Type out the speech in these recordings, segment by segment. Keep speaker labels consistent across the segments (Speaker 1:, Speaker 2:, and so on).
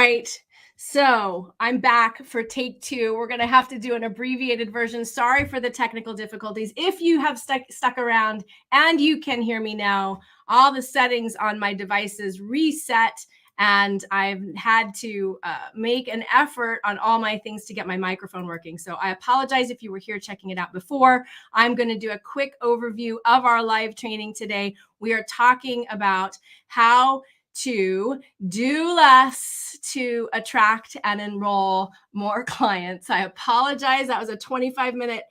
Speaker 1: right. So I'm back for take two. We're going to have to do an abbreviated version. Sorry for the technical difficulties. If you have stuck around and you can hear me now, all the settings on my devices reset, and I've had to make an effort on all my things to get my microphone working. So I apologize if you were here checking it out before. I'm going to do a quick overview of our live training today. We are talking about how to do less to attract and enroll more clients. I apologize. That was a 25-minute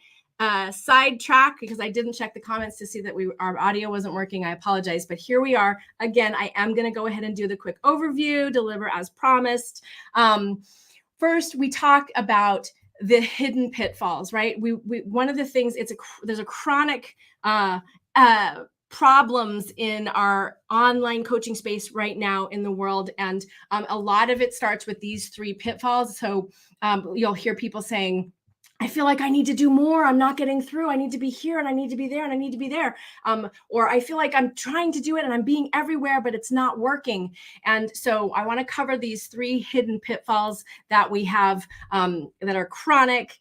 Speaker 1: sidetrack because I didn't check the comments to see that our audio wasn't working. I apologize, but here we are. Again, I am going to go ahead and do the quick overview, deliver as promised. First, we talk about the hidden pitfalls, right? We one of the things, there's a chronic problems in our online coaching space right now in the world. And a lot of it starts with these three pitfalls. So you'll hear people saying, I feel like I need to do more. I'm not getting through. I need to be here and I need to be there and I need to be there. Or I feel like I'm trying to do it and I'm being everywhere, but it's not working. And so I want to cover these three hidden pitfalls that we have that are chronic.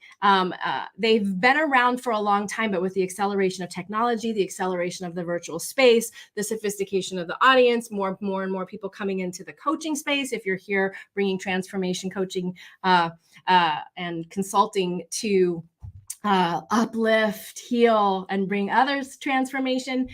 Speaker 1: They've been around for a long time, but with the acceleration of technology, the acceleration of the virtual space, the sophistication of the audience, more and more people coming into the coaching space. If you're here bringing transformation coaching and consulting to uplift, heal, and bring others transformation.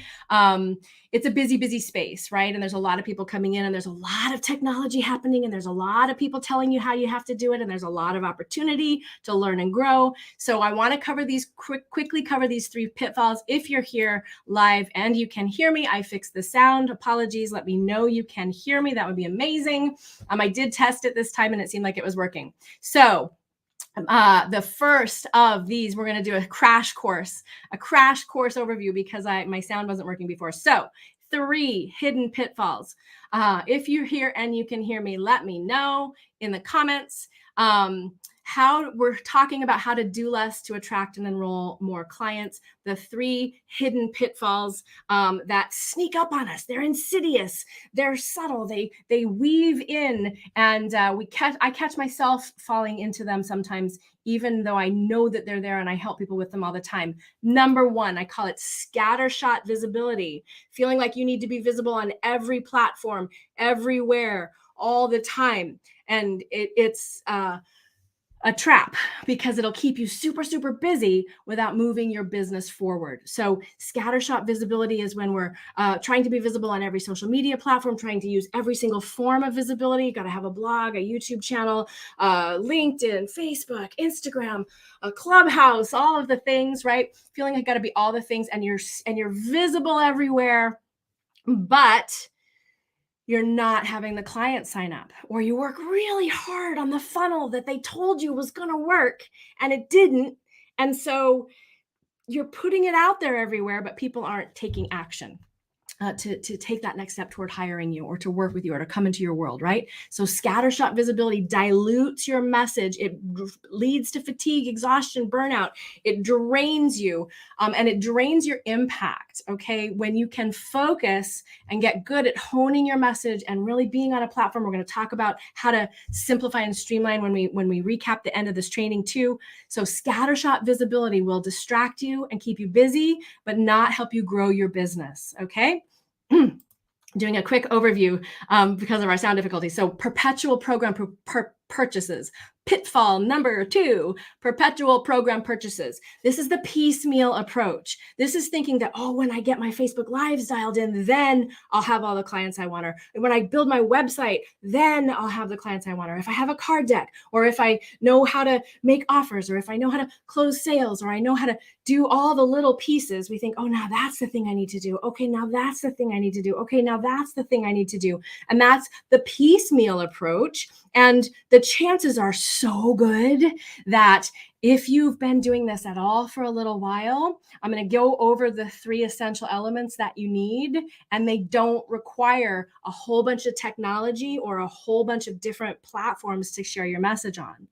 Speaker 1: It's a busy space, right? And there's a lot of people coming in and there's a lot of technology happening and there's a lot of people telling you how you have to do it. And there's a lot of opportunity to learn and grow. So I want to cover these quickly cover these three pitfalls. If you're here live and you can hear me, I fixed the sound. Apologies. Let me know you can hear me. That would be amazing. I did test it this time and it seemed like it was working. So the first of these, we're going to do a crash course overview because my sound wasn't working before. So 3 hidden pitfalls. If you're here and you can hear me, let me know in the comments. How we're talking about how to do less to attract and enroll more clients. The 3 hidden pitfalls that sneak up on us. They're insidious. They're subtle. They weave in, and I catch myself falling into them sometimes, even though I know that they're there and I help people with them all the time. Number 1, I call it scattershot visibility. Feeling like you need to be visible on every platform, everywhere, all the time, and it's a trap because it'll keep you super busy without moving your business forward. So scattershot visibility is when we're trying to be visible on every social media platform, trying to use every single form of visibility. You got to have a blog, a YouTube channel, LinkedIn, Facebook, Instagram, a Clubhouse, all of the things, right? Feeling like got to be all the things, and you're visible everywhere, but you're not having the client sign up, or you work really hard on the funnel that they told you was going to work and it didn't. And so you're putting it out there everywhere, but people aren't taking action to take that next step toward hiring you or to work with you or to come into your world, right? So scattershot visibility dilutes your message. It leads to fatigue, exhaustion, burnout. It drains you, and it drains your impact, okay? When you can focus and get good at honing your message and really being on a platform. We're going to talk about how to simplify and streamline when we recap the end of this training too. So scattershot visibility will distract you and keep you busy, but not help you grow your business, okay? Doing a quick overview because of our sound difficulties. So perpetual program purchases. Pitfall number 2, perpetual program purchases. This is the piecemeal approach. This is thinking that, when I get my Facebook Lives dialed in, then I'll have all the clients I want. Or when I build my website, then I'll have the clients I want. Or if I have a card deck, or if I know how to make offers, or if I know how to close sales, or I know how to do all the little pieces, we think, now that's the thing I need to do. Okay, now that's the thing I need to do. Okay, now that's the thing I need to do. And that's the piecemeal approach. And the chances are so good that if you've been doing this at all for a little while, I'm going to go over the 3 essential elements that you need, and they don't require a whole bunch of technology or a whole bunch of different platforms to share your message on.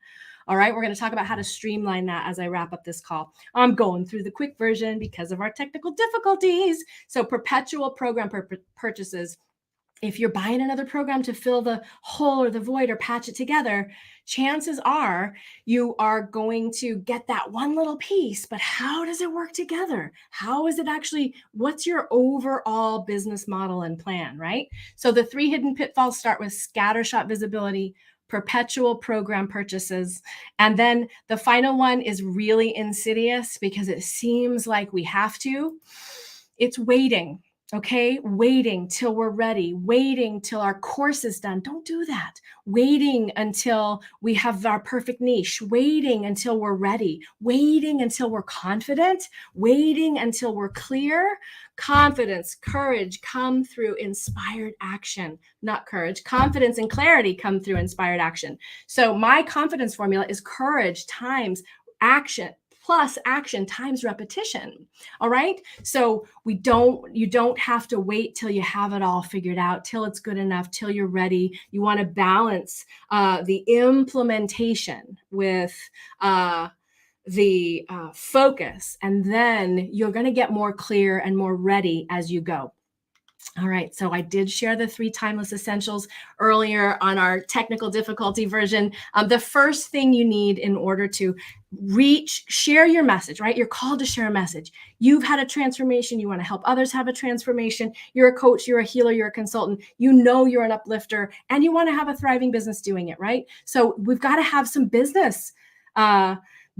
Speaker 1: All right, we're going to talk about how to streamline that as I wrap up this call. I'm going through the quick version because of our technical difficulties. So perpetual program purchases. if you're buying another program to fill the hole or the void or patch it together, chances are you are going to get that one little piece, but how does it work together? How is it actually, what's your overall business model and plan, right? So the 3 hidden pitfalls start with scattershot visibility, perpetual program purchases, and then the final one is really insidious because it seems like we have to. It's waiting. Okay, waiting till we're ready, waiting till our course is done. Don't do that. Waiting until we have our perfect niche, waiting until we're ready, waiting until we're confident, waiting until we're clear. Confidence, courage come through inspired action, not courage. Confidence and clarity come through inspired action. So my confidence formula is courage times action plus action times repetition. All right. So you don't have to wait till you have it all figured out, till it's good enough, till you're ready. You want to balance the implementation with the focus, and then you're going to get more clear and more ready as you go. All right, so I did share the 3 timeless essentials earlier on our technical difficulty version. The first thing you need in order to share your message, right? You're called to share a message. You've had a transformation. You want to help others have a transformation. You're a coach, you're a healer, you're a consultant. You know you're an uplifter, and you want to have a thriving business doing it, right? So we've got to have some business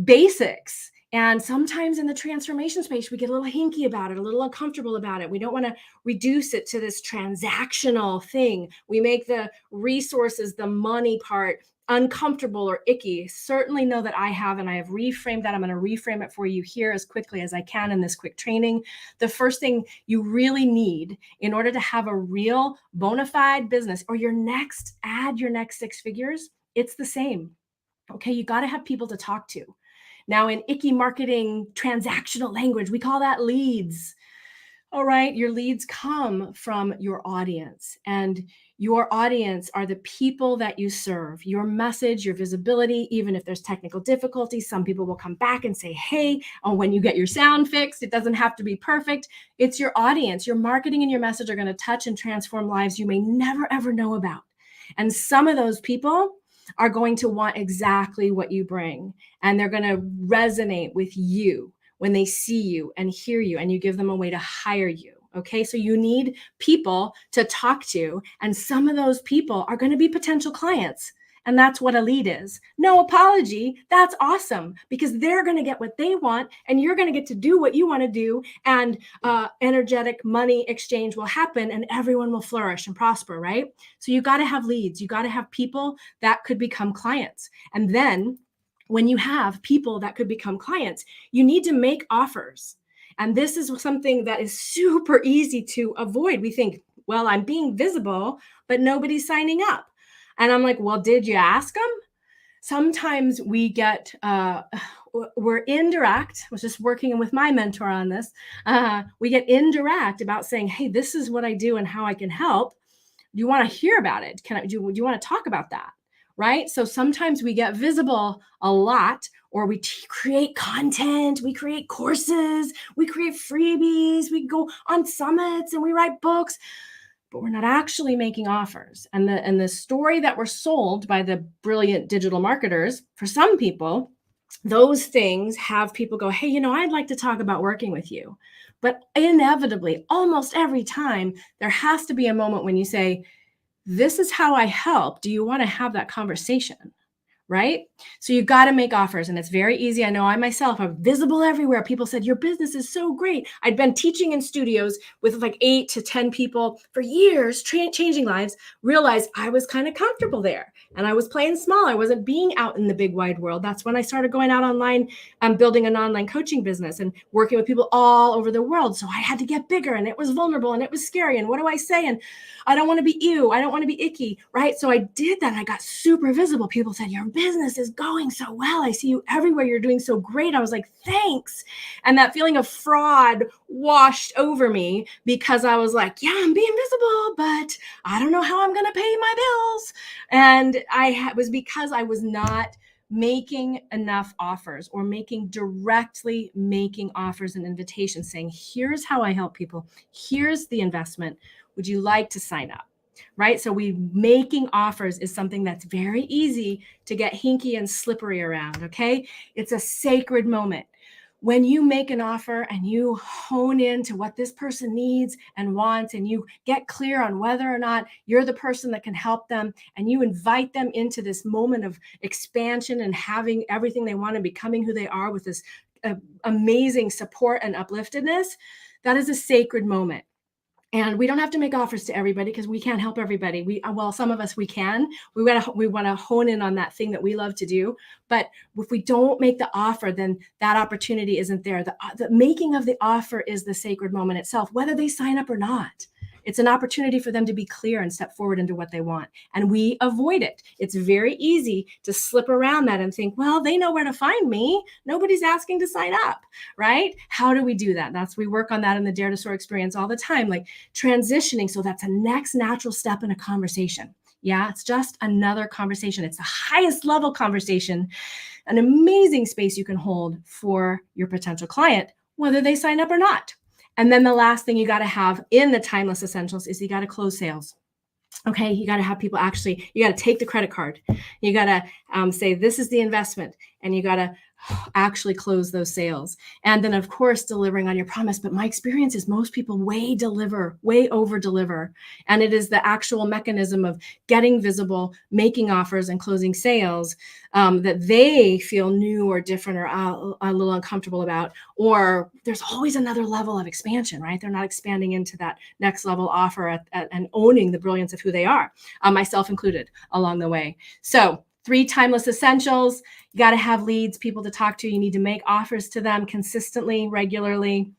Speaker 1: basics. And sometimes in the transformation space, we get a little hinky about it, a little uncomfortable about it. We don't want to reduce it to this transactional thing. We make the resources, the money part, uncomfortable or icky. Certainly know that I have, and I have reframed that. I'm going to reframe it for you here as quickly as I can in this quick training. The first thing you really need in order to have a real bona fide business or add your next 6 figures, it's the same. Okay, you got to have people to talk to. Now, in icky marketing transactional language, we call that leads. All right, your leads come from your audience, and your audience are the people that you serve. Your message, your visibility, even if there's technical difficulties, some people will come back and say, hey, when you get your sound fixed, it doesn't have to be perfect. It's your audience. Your marketing and your message are going to touch and transform lives you may never, ever know about. And some of those people are going to want exactly what you bring, and they're going to resonate with you when they see you and hear you, and you give them a way to hire you. Okay, so you need people to talk to, and some of those people are going to be potential clients. And that's what a lead is. No apology. That's awesome, because they're going to get what they want, and you're going to get to do what you want to do. And energetic money exchange will happen, and everyone will flourish and prosper, right? So you got to have leads. You got to have people that could become clients. And then when you have people that could become clients, you need to make offers. And this is something that is super easy to avoid. We think, well, I'm being visible, but nobody's signing up. And I'm like, well, did you ask them? Sometimes we get, we're indirect. I was just working with my mentor on this. We get indirect about saying, hey, this is what I do and how I can help. Do you want to hear about it? Do you want to talk about that? Right? So sometimes we get visible a lot, or we create content, we create courses, we create freebies, we go on summits and we write books, but we're not actually making offers. And the story that we're sold by the brilliant digital marketers, for some people, those things have people go, hey, I'd like to talk about working with you. But inevitably, almost every time, there has to be a moment when you say, this is how I help. Do you want to have that conversation? Right? So you got to make offers, and it's very easy. I know I myself am visible everywhere. People said, your business is so great. I'd been teaching in studios with like 8 to 10 people for years, changing lives, realized I was kind of comfortable there, and I was playing small. I wasn't being out in the big wide world. That's when I started going out online, building an online coaching business and working with people all over the world. So I had to get bigger, and it was vulnerable, and it was scary. And what do I say? And I don't want to be you. I don't want to be icky, right? So I did that. I got super visible. People said, your business is going so well. I see you everywhere. You're doing so great. I was like, thanks. And that feeling of fraud washed over me, because I was like, yeah, I'm being visible, but I don't know how I'm going to pay my bills. And was because I was not making enough offers, or directly making offers and invitations saying, here's how I help people. Here's the investment. Would you like to sign up? right? So making offers is something that's very easy to get hinky and slippery around, okay? It's a sacred moment. When you make an offer and you hone into what this person needs and wants, and you get clear on whether or not you're the person that can help them, and you invite them into this moment of expansion and having everything they want and becoming who they are with this amazing support and upliftedness, that is a sacred moment. And we don't have to make offers to everybody because we can't help everybody. Well, some of us we can. We want to hone in on that thing that we love to do. But if we don't make the offer, then that opportunity isn't there. The making of the offer is the sacred moment itself, whether they sign up or not. It's an opportunity for them to be clear and step forward into what they want. And we avoid it. It's very easy to slip around that and think, well, they know where to find me. Nobody's asking to sign up, right? How do we do that? We work on that in the Dare to Soar experience all the time, like transitioning. So that's a next natural step in a conversation. Yeah, it's just another conversation. It's the highest level conversation, an amazing space you can hold for your potential client, whether they sign up or not. And then the last thing you got to have in the timeless essentials is you got to close sales. Okay, you got to have people you got to take the credit card. You got to say, this is the investment, and you got to actually close those sales. And then, of course, delivering on your promise. But my experience is most people way over deliver. And it is the actual mechanism of getting visible, making offers, and closing sales that they feel new or different or a little uncomfortable about. Or there's always another level of expansion, right? They're not expanding into that next level offer and owning the brilliance of who they are, myself included, along the way. So 3 timeless essentials. You got to have leads, people to talk to. You need to make offers to them consistently, regularly,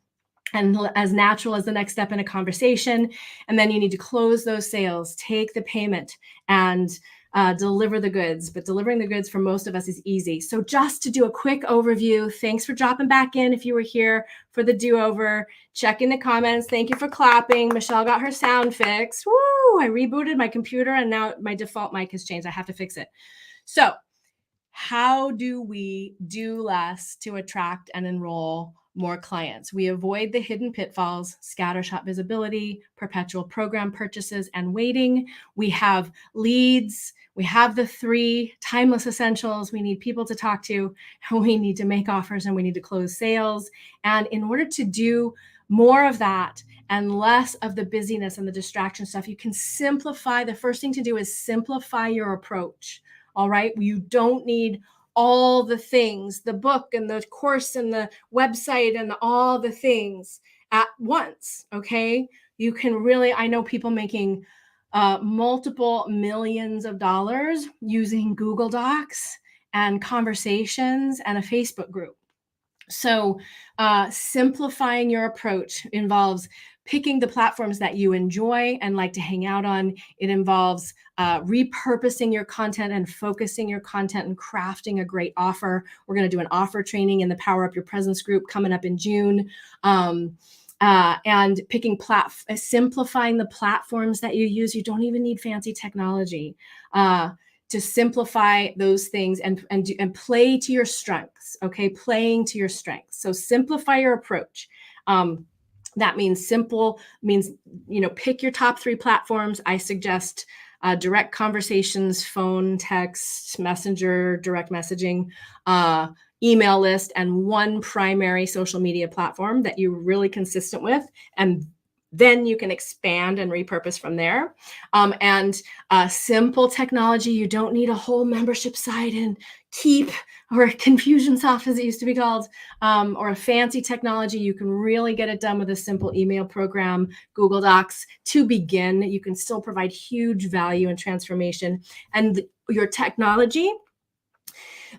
Speaker 1: and as natural as the next step in a conversation. And then you need to close those sales, take the payment, and deliver the goods. But delivering the goods for most of us is easy. So just to do a quick overview, thanks for dropping back in. If you were here for the do-over, check in the comments. Thank you for clapping. Michelle got her sound fixed. Woo! I rebooted my computer and now my default mic has changed. I have to fix it. So how do we do less to attract and enroll more clients? We avoid the hidden pitfalls, scattershot visibility, perpetual program purchases, and waiting. We have leads. We have the 3 timeless essentials. We need people to talk to. We need to make offers, and we need to close sales. And in order to do more of that and less of the busyness and the distraction stuff, you can simplify. The first thing to do is simplify your approach. All right. You don't need all the things, the book and the course and the website and all the things at once. Okay. You can really, I know people making multiple millions of dollars using Google Docs and conversations and a Facebook group. So simplifying your approach involves picking the platforms that you enjoy and like to hang out on. It involves repurposing your content and focusing your content and crafting a great offer. We're going to do an offer training in the Power Up Your Presence group coming up in June. And simplifying the platforms that you use. You don't even need fancy technology. To simplify those things and play to your strengths, okay? Playing to your strengths. So simplify your approach. That means pick your top 3 platforms. I suggest direct conversations, phone, text, messenger, direct messaging, email list, and 1 primary social media platform that you're really consistent with. And then you can expand and repurpose from there. And simple technology. You don't need a whole membership site and Keep or Confusionsoft, as it used to be called, or a fancy technology. You can really get it done with a simple email program, Google Docs. To begin, you can still provide huge value and transformation. And your technology,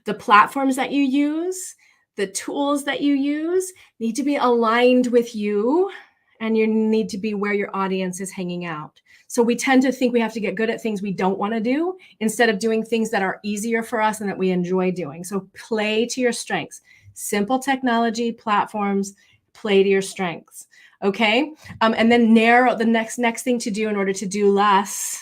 Speaker 1: the platforms that you use, the tools that you use need to be aligned with you, and you need to be where your audience is hanging out. So we tend to think we have to get good at things we don't want to do instead of doing things that are easier for us and that we enjoy doing. So play to your strengths. Simple technology, platforms, play to your strengths. Okay. And then narrow the next thing to do in order to do less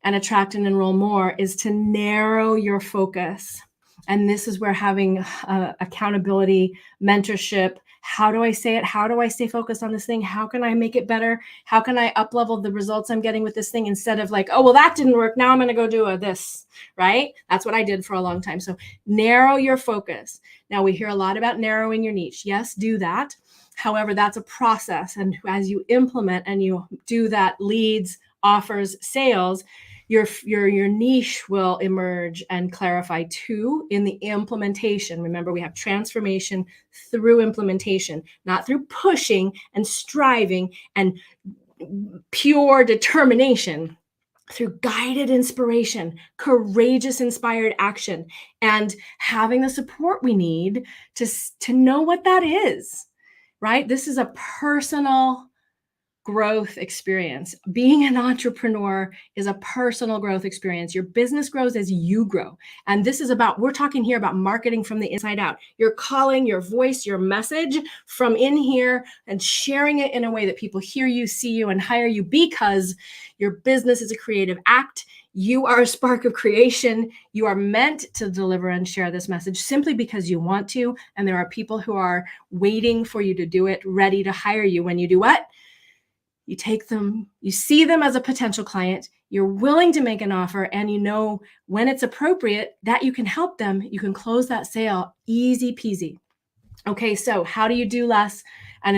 Speaker 1: and attract and enroll more is to narrow your focus. And this is where having accountability, mentorship, How do I say it? How do I stay focused on this thing? How can I make it better? How can I up level the results I'm getting with this thing instead of like, oh, well, that didn't work. Now I'm going to go do this, right? That's what I did for a long time. So narrow your focus. Now we hear a lot about narrowing your niche. Yes, do that. However, that's a process. And as you implement and you do that, leads, offers, sales, your niche will emerge and clarify too in the implementation. Remember, we have transformation through implementation, not through pushing and striving and pure determination, through guided inspiration, courageous inspired action, and having the support we need to know what that is, right? This is a personal growth experience. Being an entrepreneur is a personal growth experience. Your business grows as you grow. And this is about, we're talking here about marketing from the inside out. You're calling your voice, your message from in here and sharing it in a way that people hear you, see you, and hire you because your business is a creative act. You are a spark of creation. You are meant to deliver and share this message simply because you want to. And there are people who are waiting for you to do it, ready to hire you when you do what? You take them, you see them as a potential client, you're willing to make an offer, and you know when it's appropriate that you can help them, you can close that sale easy peasy. Okay, so how do you do less and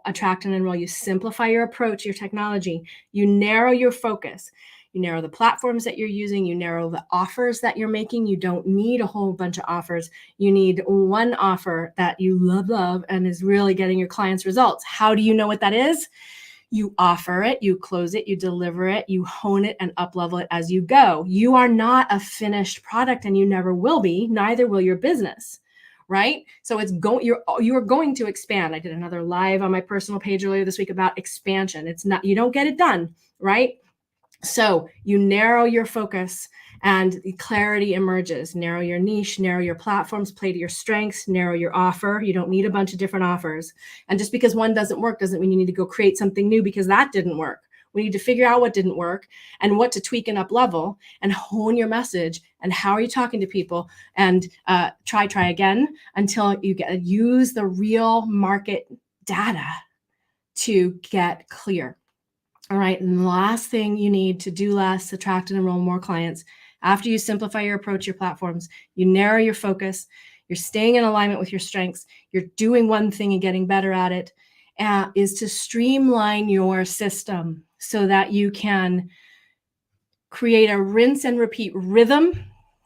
Speaker 1: attract and enroll? You simplify your approach, your technology, you narrow your focus, you narrow the platforms that you're using, you narrow the offers that you're making. You don't need a whole bunch of offers. You need one offer that you love, and is really getting your clients results. How do you know what that is? You offer it, you close it, you deliver it, you hone it and up level it as you go. You are not a finished product, and you never will be, neither will your business, right? So you're going to expand. I did another live on my personal page earlier this week about expansion. It's not, you don't get it done, right? So you narrow your focus and clarity emerges. Narrow your niche, narrow your platforms, play to your strengths, narrow your offer. You don't need a bunch of different offers. And just because one doesn't work doesn't mean you need to go create something new because that didn't work. We need to figure out what didn't work and what to tweak and up level and hone your message and how are you talking to people, and try again until you use the real market data to get clear. All right. And the last thing you need to do less, attract and enroll more clients. After you simplify your approach, your platforms, you narrow your focus, you're staying in alignment with your strengths, you're doing one thing and getting better at it, is to streamline your system so that you can create a rinse and repeat rhythm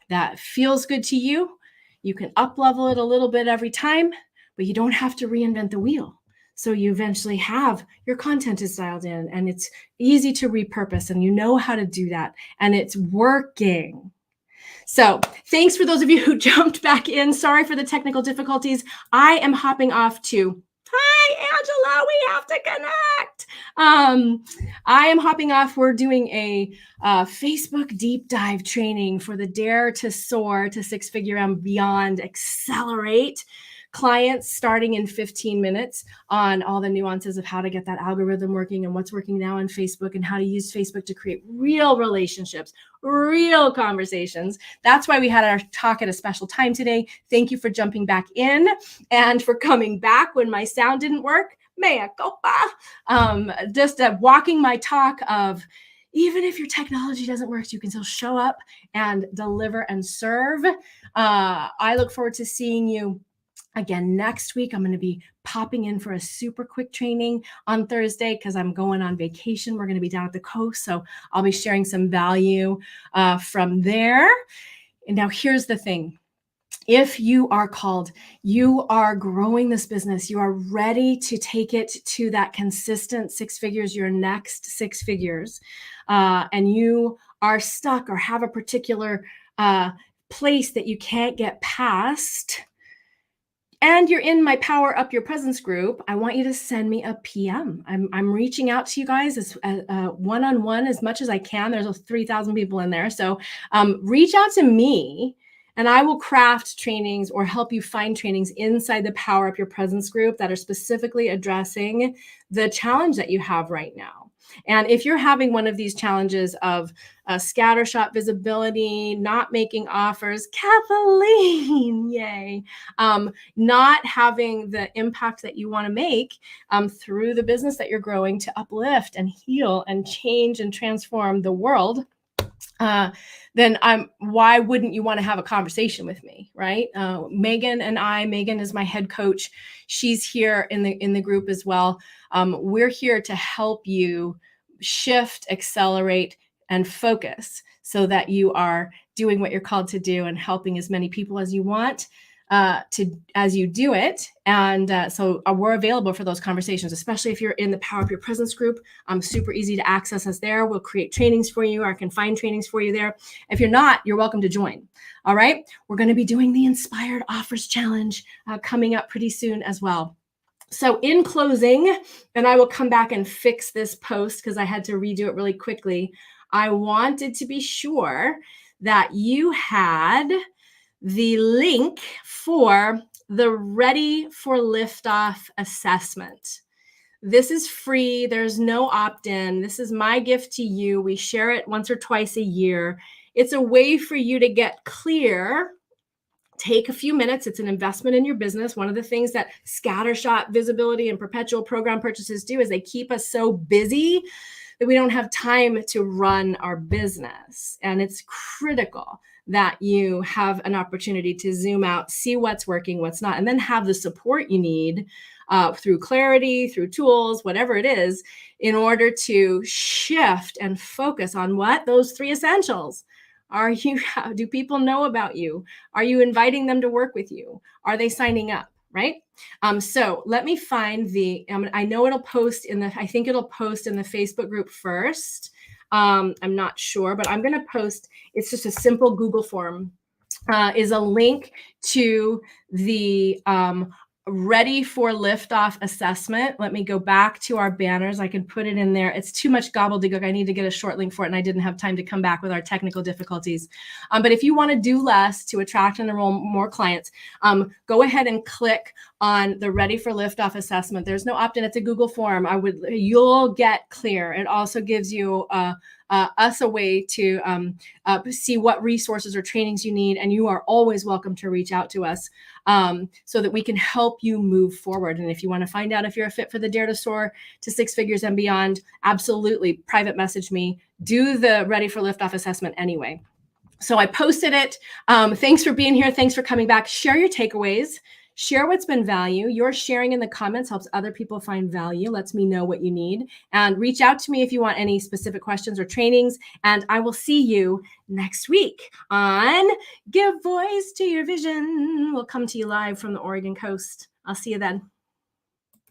Speaker 1: that feels good to you. You can up level it a little bit every time, but you don't have to reinvent the wheel. So you eventually have your content is dialed in and it's easy to repurpose and you know how to do that and it's working. So thanks for those of you who jumped back in. Sorry for the technical difficulties. I am hopping off to, hi, Angela, we have to connect. I am hopping off. We're doing a Facebook deep dive training for the Dare to Soar to Six-Figure and Beyond Accelerate clients starting in 15 minutes on all the nuances of how to get that algorithm working and what's working now on Facebook and how to use Facebook to create real relationships, real conversations. That's why we had our talk at a special time today. Thank you for jumping back in and for coming back when my sound didn't work. Mea culpa. Just walking my talk of even if your technology doesn't work, you can still show up and deliver and serve. I look forward to seeing you again next week. I'm going to be popping in for a super quick training on Thursday because I'm going on vacation. We're going to be down at the coast, so I'll be sharing some value from there. And now here's the thing. If you are called, you are growing this business, you are ready to take it to that consistent six figures, your next six figures, and you are stuck or have a particular place that you can't get past, and you're in my Power Up Your Presence group, I want you to send me a PM. I'm reaching out to you guys as one-on-one as much as I can. There's 3,000 people in there. So reach out to me and I will craft trainings or help you find trainings inside the Power Up Your Presence group that are specifically addressing the challenge that you have right now. And if you're having one of these challenges of scattershot visibility, not making offers, Kathleen, yay, not having the impact that you want to make through the business that you're growing to uplift and heal and change and transform the world, then why wouldn't you want to have a conversation with me, right? Megan is my head coach. She's here in the group as well. We're here to help you shift, accelerate, and focus so that you are doing what you're called to do and helping as many people as you want as you do it. And so we're available for those conversations, especially if you're in the Power Up Your Presence group. Super easy to access us there. We'll create trainings for you, or I can find trainings for you there. If you're not, you're welcome to join. All right. We're going to be doing the Inspired Offers Challenge coming up pretty soon as well. So in closing, and I will come back and fix this post because I had to redo it really quickly. I wanted to be sure that you had the link for the Ready for Liftoff assessment. This is free. There's no opt-in. This is my gift to you. We share it once or twice a year. It's a way for you to get clear. Take a few minutes. It's an investment in your business. One of the things that Scattershot Visibility and Perpetual program purchases do is they keep us so busy that we don't have time to run our business. And it's critical that you have an opportunity to zoom out, see what's working, what's not, and then have the support you need through clarity, through tools, whatever it is, in order to shift and focus on what? Those 3 essentials. Do people know about you? Are you inviting them to work with you? Are they signing up? Right? So let me find I know it'll post I think it'll post in the Facebook group first. I'm not sure, but I'm going to post, it's just a simple Google form, is a link to the Ready for Liftoff assessment. Let me go back to our banners. I can put it in there. It's too much gobbledygook. I need to get a short link for it, and I didn't have time to come back with our technical difficulties. But if you want to do less to attract and enroll more clients, go ahead and click on the Ready for Liftoff assessment. There's no opt-in. It's a Google form. You'll get clear. It also gives you us a way to see what resources or trainings you need, and you are always welcome to reach out to us so that we can help you move forward. And if you want to find out if you're a fit for the Dare to Soar to 6 figures and beyond, absolutely private message me. Do the Ready for Liftoff assessment anyway. So I posted it. Thanks for being here. Thanks for coming back. Share your takeaways. Share what's been value. Your sharing in the comments helps other people find value, lets me know what you need. And reach out to me if you want any specific questions or trainings. And I will see you next week on Give Voice to Your Vision. We'll come to you live from the Oregon coast. I'll see you then.